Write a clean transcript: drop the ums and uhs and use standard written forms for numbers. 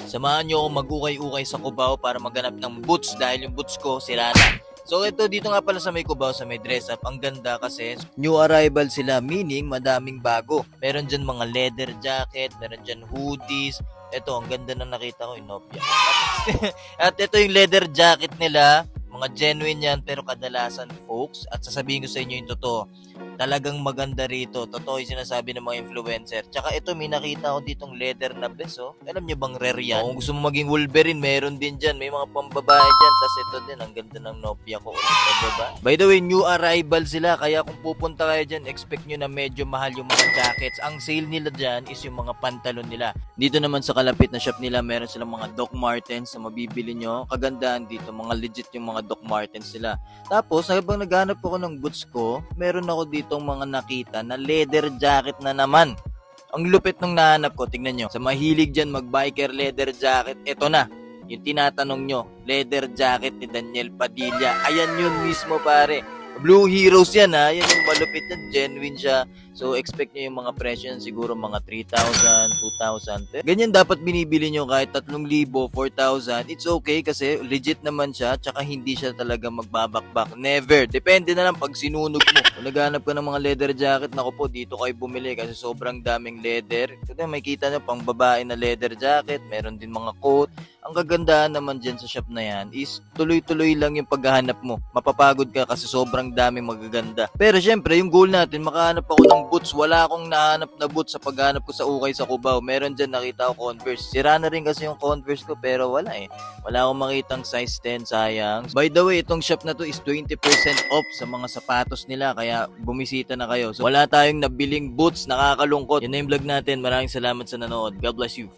Samahan nyo ako mag-ukay-ukay sa Cubao para maghanap ng boots dahil yung boots ko sira na. So ito dito nga pala sa may Cubao, sa may dress up, ang ganda kasi new arrival sila, meaning madaming bago. Meron dyan mga leather jacket, meron dyan hoodies. Ito, ang ganda na nakita ko, Inopia. At ito yung leather jacket nila, mga genuine yan pero kadalasan folks. At sasabihin ko sa inyo yung totoo, talagang maganda rito. Totoo yung sinasabi ng mga influencer. Tsaka ito, may nakita ko ditong leather na vest, oh. Alam nyo bang rare yan? Kung gusto mo maging Wolverine, meron din dyan. May mga pambabae dyan. Tapos ito din, ang ganda ng Nopia ko. Diba? By the way, new arrival sila. Kaya kung pupunta kayo dyan, expect nyo na medyo mahal yung mga jackets. Ang sale nila dyan is yung mga pantalon nila. Dito naman sa kalapit na shop nila, meron silang mga Doc Martens na mabibili nyo. Kagandaan dito, mga legit yung mga Doc Martens nila. Tapos, habang naghanap ako ng boots ko, meron ako ditong mga nakita na leather jacket na naman. Ang lupit nung nahanap ko, tingnan nyo. Sa mahilig dyan mag-biker leather jacket, eto na. Yung tinatanong nyo, leather jacket ni Daniel Padilla. Ayan yun mismo pare. Blue Heroes yan ha. Yan yung malupit yan. Genuine siya. So expect nyo yung mga presyo yan. Siguro mga 3,000, 2,000. Ganyan dapat binibili nyo kahit 3,000, 4,000. It's okay kasi legit naman siya. Tsaka hindi siya talaga magbabakbak. Never. Depende na lang pag sinunog mo. Kung naghanap ka ng mga leather jacket, naku po, dito kayo bumili kasi sobrang daming leather. Kasi may kita nyo pang babae na leather jacket. Meron din mga coat. Ang kagandahan naman dyan sa shop na yan is tuloy-tuloy lang yung paghahanap mo. Mapapagod ka kasi sobrang daming magaganda. Pero syempre, yung goal natin, makahanap ako ng boots. Wala akong nahanap na boots sa paghanap ko sa ukay sa Cubao. Meron dyan, nakita ko Converse. Sira na rin kasi yung Converse ko pero wala eh. Wala akong makitang size 10, sayang. By the way, itong shop na to is 20% off sa mga sapatos nila. Kaya bumisita na kayo. So wala tayong nabiling boots, nakakalungkot. Yun na yung vlog natin. Maraming salamat sa nanood. God bless you.